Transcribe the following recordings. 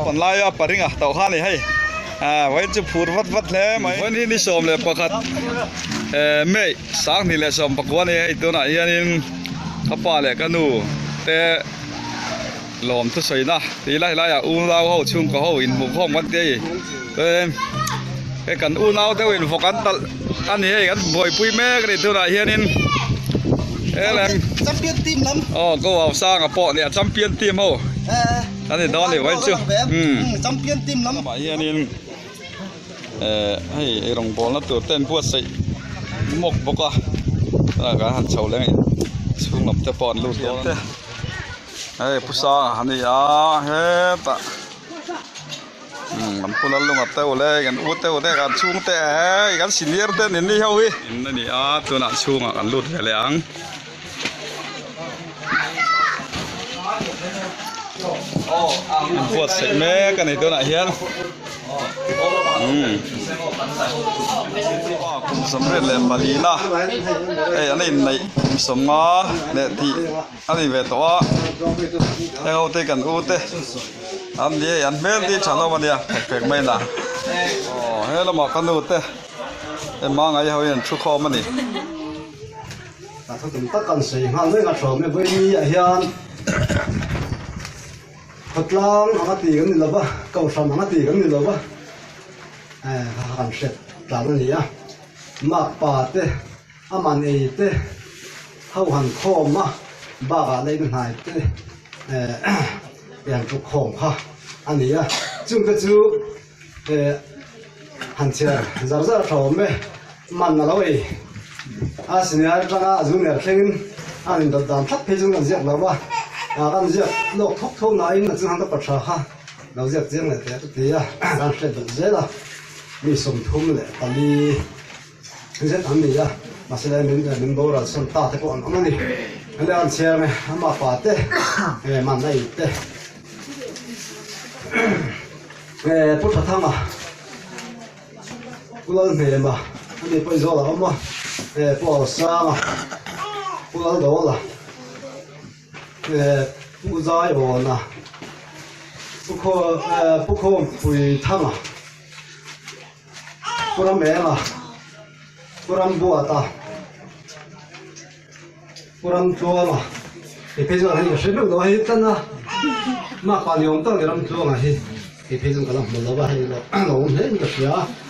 còn lai à paring à tàu khan này hay vậy chứ phur vắt thế mà vậyนี่สมเลยประคัดไม่สักนี่แหละสมประกวดนี่ไอ้ตัวไหนยันขับป่าเลยกันดูแต่หลอมทุกสิ่งนะทีไล่อ่ะอู้เราเขาชุ่มเขาอินบุกห้องวันเดียวไอ้กันอู้เราแต่อินโฟกัสอันนี้ไอ้กันบ่อยปุ้ยแม่กันตัวไหนยันอะไรจัมเปี้ยนทีมล้ำอ๋อก็เอาสร้างกับปอเนี่ยจัมเปี้ยนทีมเขาอันนี้ดอนนี่ไว้เชื่อจัมเปี้ยนทีมล้ำบ่ายนี่ให้ไอ้รองบอลแล้วตัวเต้นพวดใส่หมกบอกว่าแล้วก็หันเฉาเลยช่วงหลับจะปอนลูกเดียวเฮ้ยผู้สาวหันนี่เฮ้ยตะมันพูดแล้วลงมาเต้าเลยกันอู้เต้าได้กันช่วงเต้กันสิเนียร์เต้นนี่เฮ้ยนี่ตัวน่ะช่วงกันลูกไปแล้วพวดใส่แม่กันในตัวไหนเฮียนสำเร็จเลยบาลีนะอันนี้ในสมงาเนี่ยที่อันนี้เวทว่าเอาเตกันอู้เตอันนี้อันเมื่อที่ฉันเอามาเนี่ยแปลกๆไม่ละเฮ้ยเราหมอกกันดูเตมาไงเขาเห็นชุกคอมันนี่แต่ถ้าถึงตัดกันสิหันเลยกันสมไม่ไม่มีเฮียนพัดลางอาตีกันนี่หรอปะเก่าซ้ำอาตีกันนี่หรอปะหันเสร็จหลังนี้มาปาเตะอามันเอเตะเข้าหันคอมาบ้าอะไรกันหายเตะอย่างทุกของค่ะอันนี้จุ่มกระจูหันเชียร์จะชมไหมมันอะไรเว้ยสิ่งนี้จังจุ่มเนี่ยเข่งอันนี้ดันทับเพจุ่มกันเสียหรอปะกันเสียโลกทุกๆนายมันจึงหันตัวปัจจัยค่ะเราเสียเสียงเลยแต่ทุกทีการเสร็จเสร็จละมีสมทุนเลยตอนนี้เสร็จอันนี้มาเสร็จมันโบราณส่วนตาที่ก่อนอันนี้แล้วอันเชียร์ไหมมาปาเต้มันได้เต้พุทธธรรมกุลาเนมาอันนี้ไปโซล่ะมั้งปอสามกุลาโดล่ะผู้ใจบ่นะผู้คนผู้ทำผู้รำแม่ละผู้รำบัวตาผู้รำจัวละที่เพจอะไรก็ใช้เป็นตัวให้ตั้งนะมาปานยงตั้งที่รำจัวไงที่เพจก็ลำบัวว่าให้เราเราเห็นก็เสีย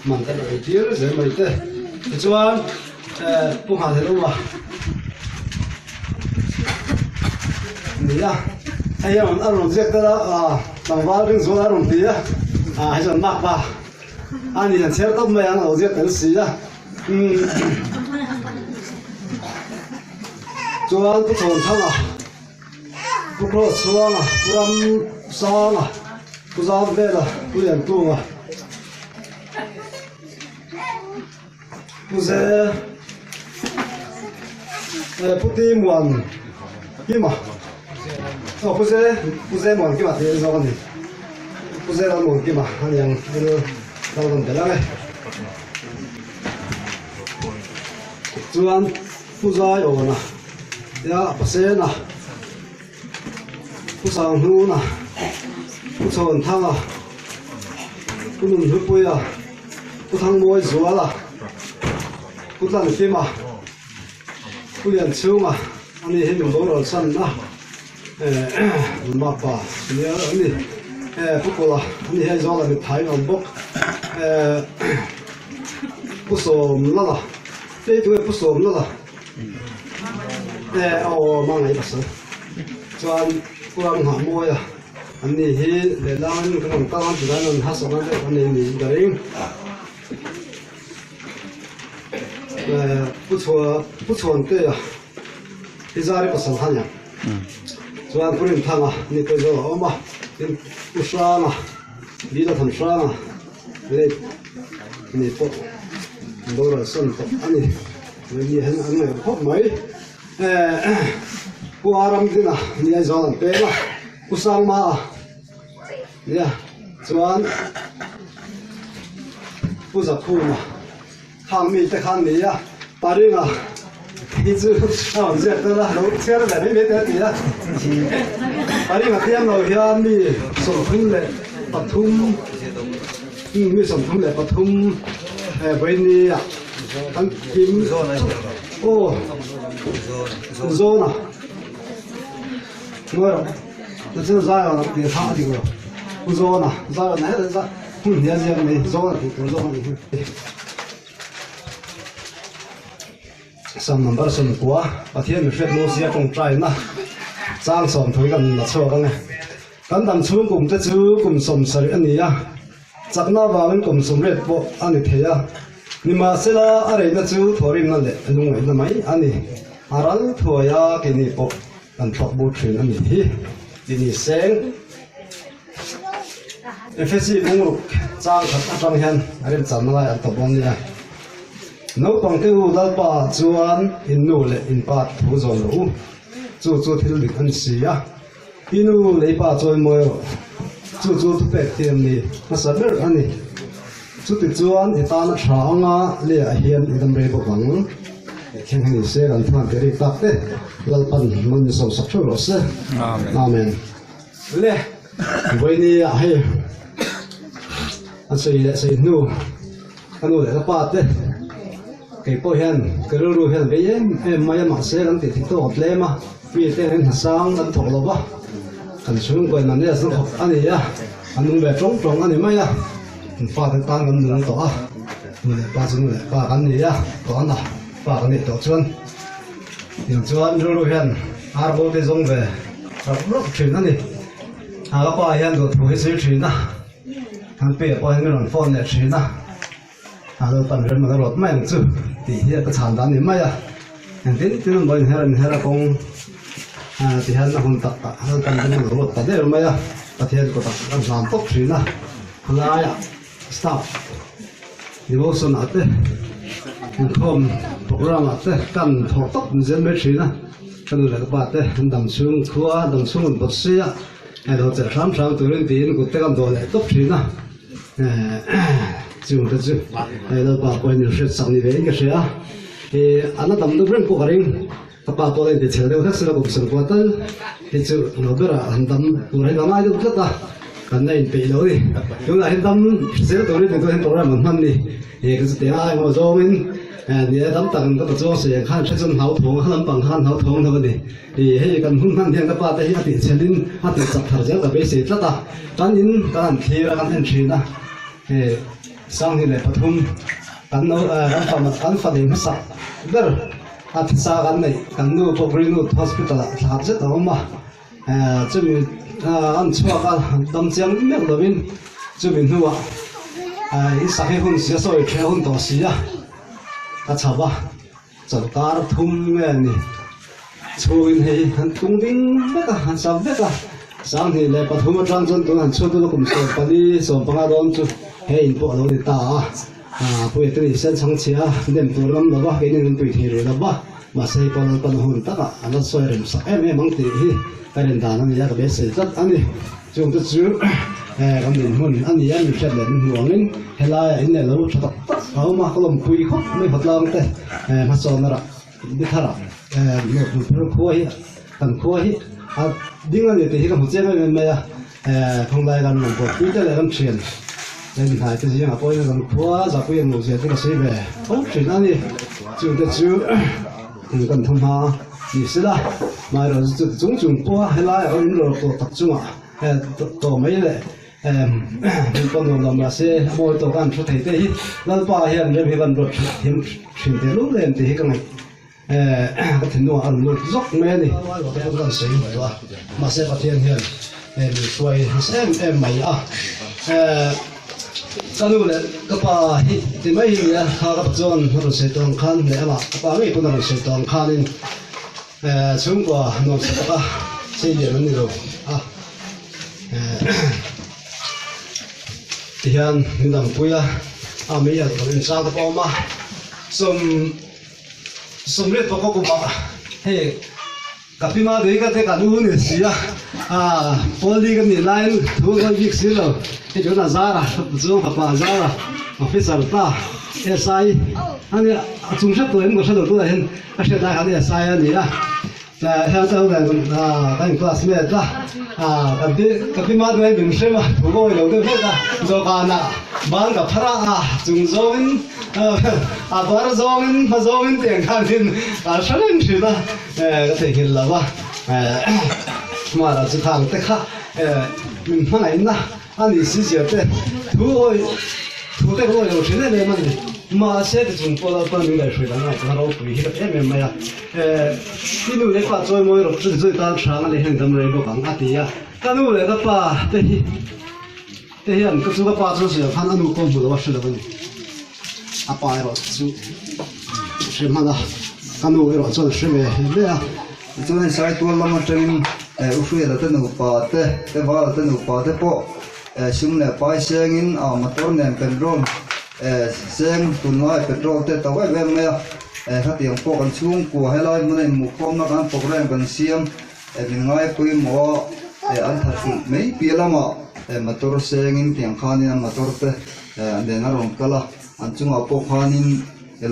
มันแต่ไอ้ที่เรื่องไม่เต้ที่จัวผู้หาที่รู้ว่านี่ไอ้ยังอารมณ์เสียก็แล้วบางวันเรื่องส่วนอารมณ์ดีให้ฉันนักป่ะอันนี้ฉันเชื่อต้องไม่ยังเราเสียกันสิจวนผู้ชนทั้งผู้ครอบครัวผู้รำซ้อนผู้ซ้อนเบ็ดผู้เลี้ยงตู้ผู้เสผู้ตีมวนกี่มาผู้เสมวนกี่มาที่นี่สักคนนี้ผู้เสเรามวนกี่มาอันยังเราต้องเดินเลยจวนผู้ชายโอ้นะยาผู้เสนะผู้สาวหูนะผู้ชนทั้ง kunun hupuya kuthang moi zuala kutlan kima kulian chunga ani he min dor san na mapa ni ani pukola ni he zola ni thai on bok pusom lala te tu pusom lala ao mang ai bas chuan kurang ha moya ani hi le lan kan ta han dan an hasana de ani ni daring不错对啊，你家里不生产呀？主要不能看啊，你可以说好嘛，你不杀嘛，你都很杀嘛，你不，你都来生活，你很没好没，不阿拉的呐，你还说对嘛，不杀嘛，你呀，主要不是苦嘛。hàng mi te khan mi ya paring a hi chu ang je ta la lo cher la ni me te ti ya paring a tiam lo hian mi som thum le pathum mi som thum le pathum vai ni ya an kim o zona ngoro tu chu za ya ti tha di go zona za na za ya je me zona ti zona ni sam number sam kwa pathian mi hret lo sia tong trai na chang som thoi kan na chaw kan kan dam chung kum te chu kum som sari ania chakna wawin kum som ret po ani theya nima sela are na chu thorim na le lung na mai ani aral thoya kini po kan thok bu thin ani hi dini seng efesi bungruk chang khat atang hian arin chamla an to bon nia nấu bằng cái u đal pa chuan in nu le in pa thu zon lo chu thil dik an si ya inu le pa choi moi chu thu pe tiam ni ma sa ber ani chu ti chuan i ta na thanga le a hian i dam re bo bang khen ni se kan than te ri tak te lal pan mon ni som sak thu lo se amen le voi ni a he an sei nu anu le pa te cái bố hiền cái lúa hiền cái em mai mà sẽ làm thì to hợp lẽ mà vì thế nên sáng ăn thổ lộc á cần xuống quên anh ấy xuống học anh ấy à anh nung về trống anh ấy mai à pha cái tan anh nung to à người pha xuống người pha anh ấy à có anh à pha anh ấy to chuan những chuan lúa hiền bố cái giống về rất chuyện anh ấy các bà hiền rồi thôi sẽ chuyện à anh bé bà hiền rồi phone để chuyện à rồi phần lớn mà nó lọt mấy chứ thì hiện cái sản phẩm này mấy à đến từ mình hera công thì hắn nó không tập hắn cần cái nó lọt tại đây mấy à và thì có tập làm sản tốt chuyện à là ya stop thì vô số nào thế không program nào thế cần thọ tốt dân mấy chuyện à cái này là các bạn thế đầm xuống một bớt xíu rồi sẽ sắm từ lên tiền của cái con đồ này tốt chuyện à chung đó chứ, đây là bà con nhiều sự sáng đi cái gì à, thì anh tầm được rèn của cái các bà tôi lên thì chơi đều hết sức là cũng sướng quá tới, thì chứ nó biết là anh tầm tôi thấy làm ai được rất là, cái này bị lỗi đi, chúng là anh tầm sẽ tôi lên thì tôi anh tôi ra một năm đi, thì cái tiếng ai mà do mình, thì tầm tầm các bạn sẽ khăn sẽ dùng hậu thổ, khăn bằng khăn hậu thổ thôi đi, thì hay cần hung hăng thì các bạn thấy thì chơi lên, thì tập thở rất là bế sĩ rất là, cho nên các bạn thi ra các anh chị na, thì sang thì lại bắt hung cắn nó cắn phật hình sắc đó à sa cắn này cắn nó có bring nó hospital là rất là mà cho mình ăn chua cả đâm chém miệng rồi mình cho mình nuôi ít sắc hay hơn xíu rồi chơi hơn to xíu chả ba chả cá thum nghe nè chui thì hắn tung đinh biết à hắn sao biết à sang thì lại bắt hung trang chân tôi hắn chua tôi cũng sợ bắt đi sợ bằng ai đón chứ hey bộ đâu đi ta bây giờ thì sẽ sáng chia nên tôi làm đó cái nên tôi thì rồi đó mà sẽ còn hồn tất cả anh soi rồi sao em mang tiền hi cái nền tảng này là cái sự rất anh đi chúng tôi chứ cái nền hồn anh đi anh sẽ lên huống lên hay là anh này lâu cho tất mà có làm quỳ khóc mới hoạt làm thế mà sao nó đi thà một khối cần khối đi ngang thì cái một chiếc này mà không lại gần một cái cái là làm chuyện lên hai cái gì mà coi nó quá giờ bây giờ một giờ cái gì về không chỉ là gì chịu được chịu cần thông ha thì sẽ là mà rồi chúng qua hay là ở những rồi tập trung à tổ mấy này mình còn làm là sẽ mỗi tổกันชุดที่ที่แล้วป่าเห็นเรื่องที่มันรถทิ้งทิ้งเดี๋ยวรู้เลยที่กันก็ถึงว่าอันรถยกแม่นี่ก็ต้องการสิ่งแบบว่ามาเสียประเทศเห็นมีช่วยเอ็มไม่ก็นู่นเลยก็ป่าที่ไม่เนี่ยเขาก็จนรถเสียตรงคันเนี่ยมาป่าไม่คนรถเสียตรงคันนี่ช่วงกว่าน้องสักป่าเสียเดี๋ยวนี้รู้ที่ฮันนี่ดังปุยมีอะไรก็อินสตาแกรมมาสมเร็จพอก็บอกเฮ้กับพี่มาด้วยกันแต่กันนู่นนี่สิพอดีกันนี่ไลน์ทุกคนยิกสิแล้วที่จุดนั้นซาร่าจู่กับป้าซาร่าออฟฟิศตาSI อันนี้จุงชัดตัวเองก็ชัดตัวเองก็เชื่อได้ครับเนี่ย SI อันนี้แต่ถ้าเจ้าเนี่ยตั้งคลาสเมทกับพี่มาด้วยเป็นใช่ไหมผมก็อยู่ด้วยกันโจกันบ้านกับพระจุงโจวินบาร์โจวินมาโจวินเตียงข้างดินฉันเองใช่ไหมก็เห็นแล้วว่ามาเราจะทางแต่ข้ามันไม่นะอันนี้สิเจ้าเต้ทุกแต่ก็อยู่ที่นั่นเลยมันมาเสร็จจุงพอเราตั้งใจช่วยกันนะเราคุยกันไม่ที่นู่นเลยป้าช่วยมวยเราช่วยตาช้างอะไรเห็นทำอะไรก็ฟังอาทิตย์กันนู่นเลยก็ป้าแต่เห็นก็สุขภาพสุดเสียพันอันนู้นก็บุญว่าสุดแล้วนี่อาป้าเราสุดใช่ไหมล่ะกันนู่นเราจนใช่ไหมเนี่ยจนใช้ตัวเรามาจนอุฟเฟ่เราตั้งหนูป้าแต่ว่าเราตั้งหนูป้าแต่พอชุมเนี่ยป้าเสียงอินมาต้นเนี่ยเป็นร่มเสียงตุนน้อยเป็นร่มแต่ตัวไอ้เว้นไม่ถ้าเตียงปกันช่วงกัวให้ไล่มันในหมู่คอมนักการปกแรงกันเสียมเป็นไงปุยหมออันถัดไม่เปลี่ยนละมาตัวเสียงอินเตียงข้านี่มาตัวเตเดินอารมณ์กันละอันจุงเอาปกข้านี่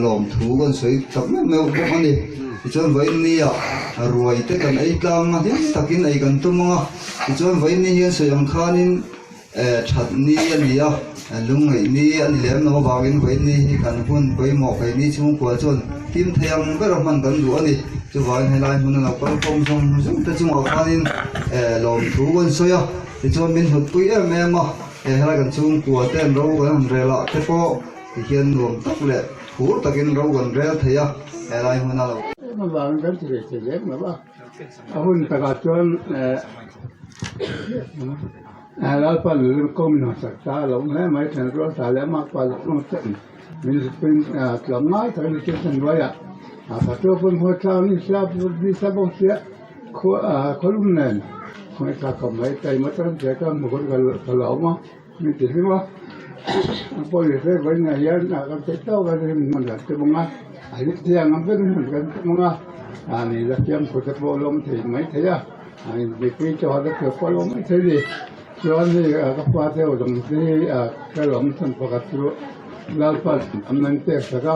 หลอมถูกันสวยตับไม่เอาปกข้านี่จนวันนี้รวยแต่กันไอ้กลางที่ตักินไอ้กันตุ้มงจนวันนี้ยังสวยข้านี่ชัดนี้อันนี้ลุงไอ้นี่อันนี้เลี้ยงน้องบ่าวอินไว้นี่กันพุ่นไปหมอกไอ้นี่ช่วงกว่าจนทีมเทียมก็เรามันกันดูอันนี้จะว่าให้ไล่มันเราก็คงแต่ช่วงเอาข้านี่ลมถูกันสวยที่จนเป็นหุ่นปุ้ยแม่มาให้กันช่วงกว่าเต้นเรากันเรล่าแต่พอที่เขียนรวมตักเลยหูตักินเรากันเรลเทียไล่มันเรามันวางกันที่เล็กนะว่าหุ่นตะกัดจนแล้วพอหรือก็มีหนักสักตาลงแล้วไม่ถึงรู้สาแล้วมากกว่าลงเส้นมีเป็นกล่อมน้อยแต่ในเส้นไว้พอตัวคนหัวเท้านี่ทราบวิสาบงเสียคนรุ่นนั้นไม่กล้ากับไม่ใจมาตั้งใจก็มันคนก็หลอกมามีติดไหมวะพออยู่เรื่อยๆเนี่ยยันกันเจ้ากันมันแบบจะบังคับไอ้ที่ยังมันเป็นเหมือนกันบังคับอันนี้แล้วยังคนจะโบลมถึงไหมเทียอันนี้เด็กพี่จอดแล้วเกิดโบลมไม่ใช่ดิส่วนนี้ก็พอเที่ยวตรงที่กระหล่ำสันปกติลาปัดอำนาจเตะสัก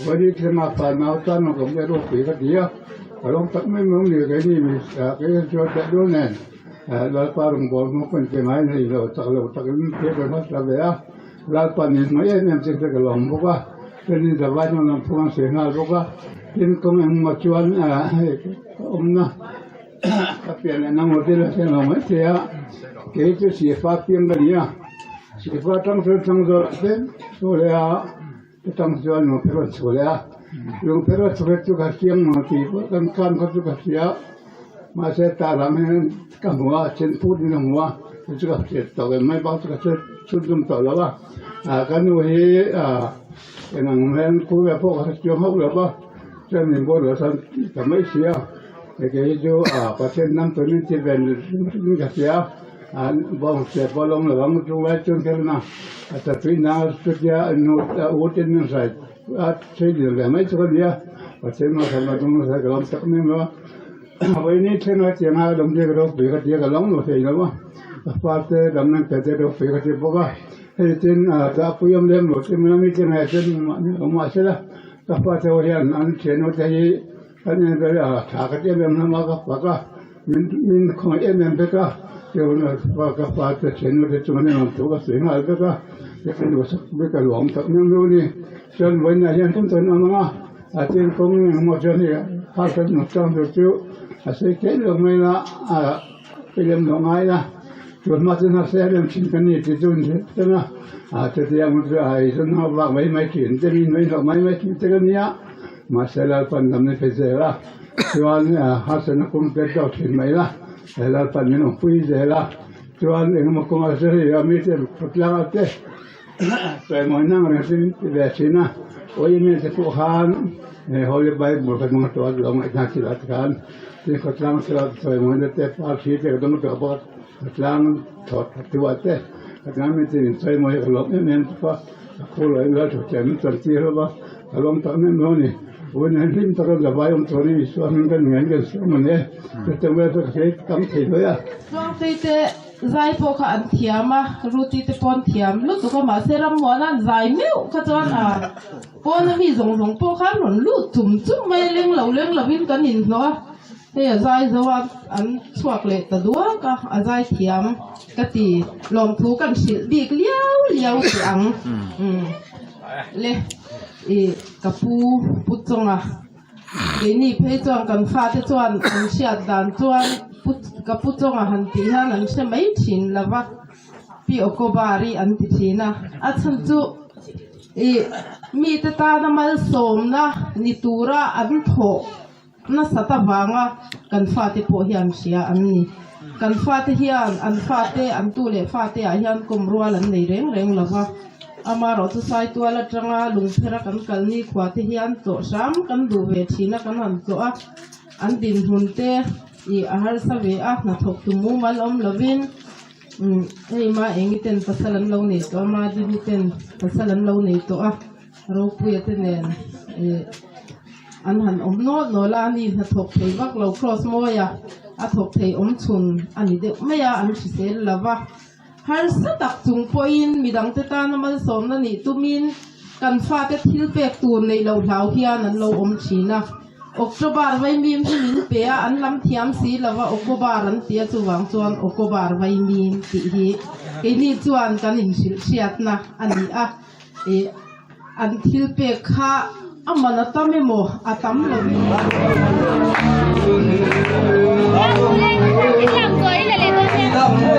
วันนี้ที่มาปานมาตอนนั้นก็ไม่รู้ปีก็เดียวกระหล่ำตักไม่มึงเหลือแค่นี้มีแค่จอดแต่ดูแน่ลาปัดบอกมันเป็นเจ้าไม้นี่เราตักเราตักนี่เทียบกันมาแล้วเนี่ยลาปัดนี่ไม่ยังเนี่ยจะกระหล่ำบอกว่าเป็นนี่แต่ว่ามันพวงเสียงบอกว่าที่ก็มันมาชวนนะก็เปลี่ยนน้ำมันที่เราเสียงเราไม่เสียเกี่ยวกับสีฟ้าเพียงกันเนี่ยสีฟ้าตั้งส่วนเป็นส่วนเลยตั้งส่วนมันเป็นส่วนเลยลุงเป็นส่วนทุกข์เสียงมาที่กันการก็ทุกข์เสียมาเสียตาเราไม่กันหัวเช่นพูดในหัวทุกข์เสียต่อไปไม่บ้าทุกข์เสียชุดดุมต่อแล้วว่ากันวันนี้อย่างนั้นคุยกับพวกเจ้าเขาเลยว่าเจ้าหนึ่งบอกว่าฉันจะไม่เสียแต่ก็อยู่ประเทศนั้นตัวนี้ที่เป็นนี่ก็เสียบ้องเสียบอลงหรือว่ามันรู้ไว้จนแค่นั้นแต่ปีหน้าสุดยอดโน้ตอุทิศนั่นใส่ใช่เดี๋ยวไม่ใช่เดียวประเทศนั้นทำมาตรงนั้นใส่กระลำสักนิดว่าวันนี้เช่นว่าเจ้าหน้าดมเดียกเราปีกเดียกระลำเราใช่ไหมว่าฟาเตดำนั้นแต่เดี๋ยวปีกเดียบอกว่าเฮ้ยเช่นถ้าพูดยำเลี้ยงเราเช่นมันไม่เช่นไหนเช่นมาเช่นละถ้าฟาเตว่าอย่างนั้นเช่นว่าจะยี่อันนี้เป็นถ้าเกิดยังไม่มาก็ว่าก็มินคงยังไม่เป็นก็เดี๋ยวนะว่าก็ฟาเตเช่นว่าจะจุ่มเนี่ยมันถูกก็สิ่งอะไรก็ จะเป็นวัสดุไม่กระหลวงตักนึงดูนี่จนวันนี้ยังต้องตนเอามาอาทิตย์คงหมดจนนี่ข้าศึกหนุนจอมจู่อาศัยเกลือไม่ละเป็นเรื่องของไงนะจนมาจนเสียเรื่องชิ้นกันนี่ที่จุนใช่ไหมจะเตรียมจะไอ้ส่วนหัวไม่ขีดจะมีไม่ขีดกันเนี่ยมาเสร็จแล้วปันทำในเป็นเสร็จละส่วนหาสนกุมเป็นเจ้าถิ่นไม่ละแล้วปันไม่ต้องพูดเสร็จละส่วนเองมาคุมอาศัยมีแต่พลังเตะไปมองนั่งเรื่องสิ่งที่แบบนี้นะโอ้ยมีแต่ผู้ค้านฮอลลีบายบุกมาตัวเราไม่น่าคิดกันที่เขาตั้งสลับไปมองแต่ภาพชีวิตก็ต้องตัวบอกตั้งถอดตัวเตะแต่ไม่จริงใช่ไหมก็ลบเนี่ยก็คู่เลยแล้วถูกใจมันตัดที่เราบอกลองตั้งเนี่ยมันนี่วันนี้ที่ตระบายตัวนี้ส่วนกันเงินกันส่วนมันเนี่ยจะไม่ต้องใช้คำที่เลยอ่ะช่วงที่ใจพวกอันเทียมรู้ที่จะปนเทียมรู้ตัวก็มาเสร็จแล้วนั่นใจไม่ขจรปนมีส่งพวกข้าหนุนรู้จุ่มไม่เลี้ยงเราวิ่งกันหินเนาะเฮ้ยใจจะว่าอันสวกเลยแต่ดูก็ใจเทียมก็ตีลมถูกันสิบีกเลี้ยวเสียงเลยกับปูจงเดี๋ยวนี้เพื่อจงกันฟ้าที่จวนอันเสียดานจวนกับปูจงหันตีหันอันเสียไม่ชินแล้วว่าพี่โอกบารีอันติชินะฉันจูมีแต่ตาหน้ามันสมนะนิตูระอันโถน่าสัตว์บางกันฟ้าที่พอเฮียนเสียอันนี้กันฟ้าที่เฮียนอันฟ้าที่อันตู้เล่ฟ้าที่เฮียนกุมรัวลันในเร่งแล้วว่าอามาเราจะใส่ตัวละจังลุงเพระกันกันนี่ขวาที่เฮียนโตซ้ำกันดูเวทีนะกันหันโตอันดินหุ่นเตอาหารสวีนัทกตุมูมาล้อมลวินไอ้มาเองเต็นภาษาลันเราเนี่ยตัวมาดิมิเต็นภาษาลันเราเนี่ยตัวเราพูดเต็นเนี่ยอันหันโนลานี่นัทกเทวักเราครอสโมยถกเทชุนอันนี้เด็กไม่อันชิเซลละวะหาสตักจุงพอยน์มีดังเตตานมันสมนั่นนี่ตุมินกันฟ้าเตทิลเปกตูนในเราเท้าเฮียนั้นเราชีนะอกจบาร์ไว้มีมที่มินเปียอันลำเทียมสีละว่าอกบารันเตียจุวังจวนอกบาร์ไว้มีมที่ฮีไอ้นี่จวนกันอินชิลเชียดนะอันนี้อันทิลเปกข้ามันตั้มไม่โมตั้มเลยHãy subscribe cho kênh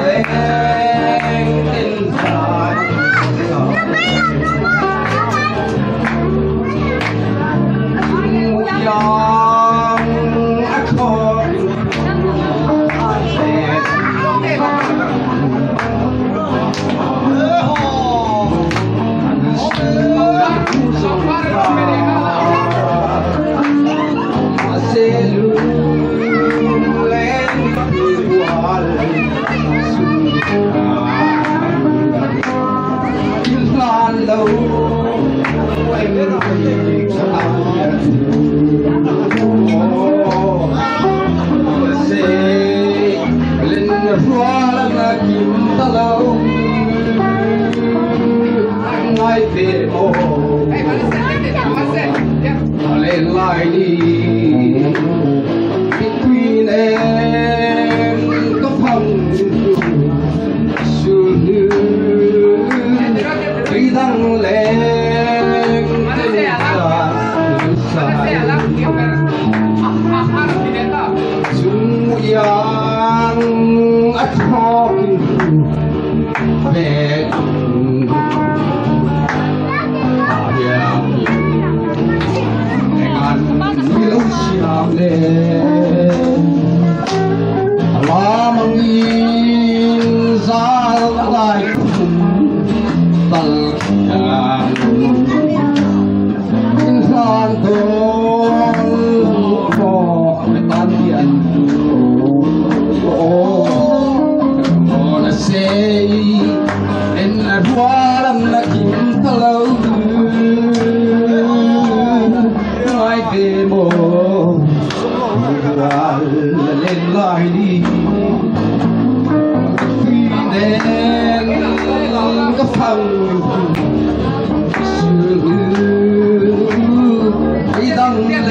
Ghiền Mì Gõ để không bỏ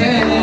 lỡ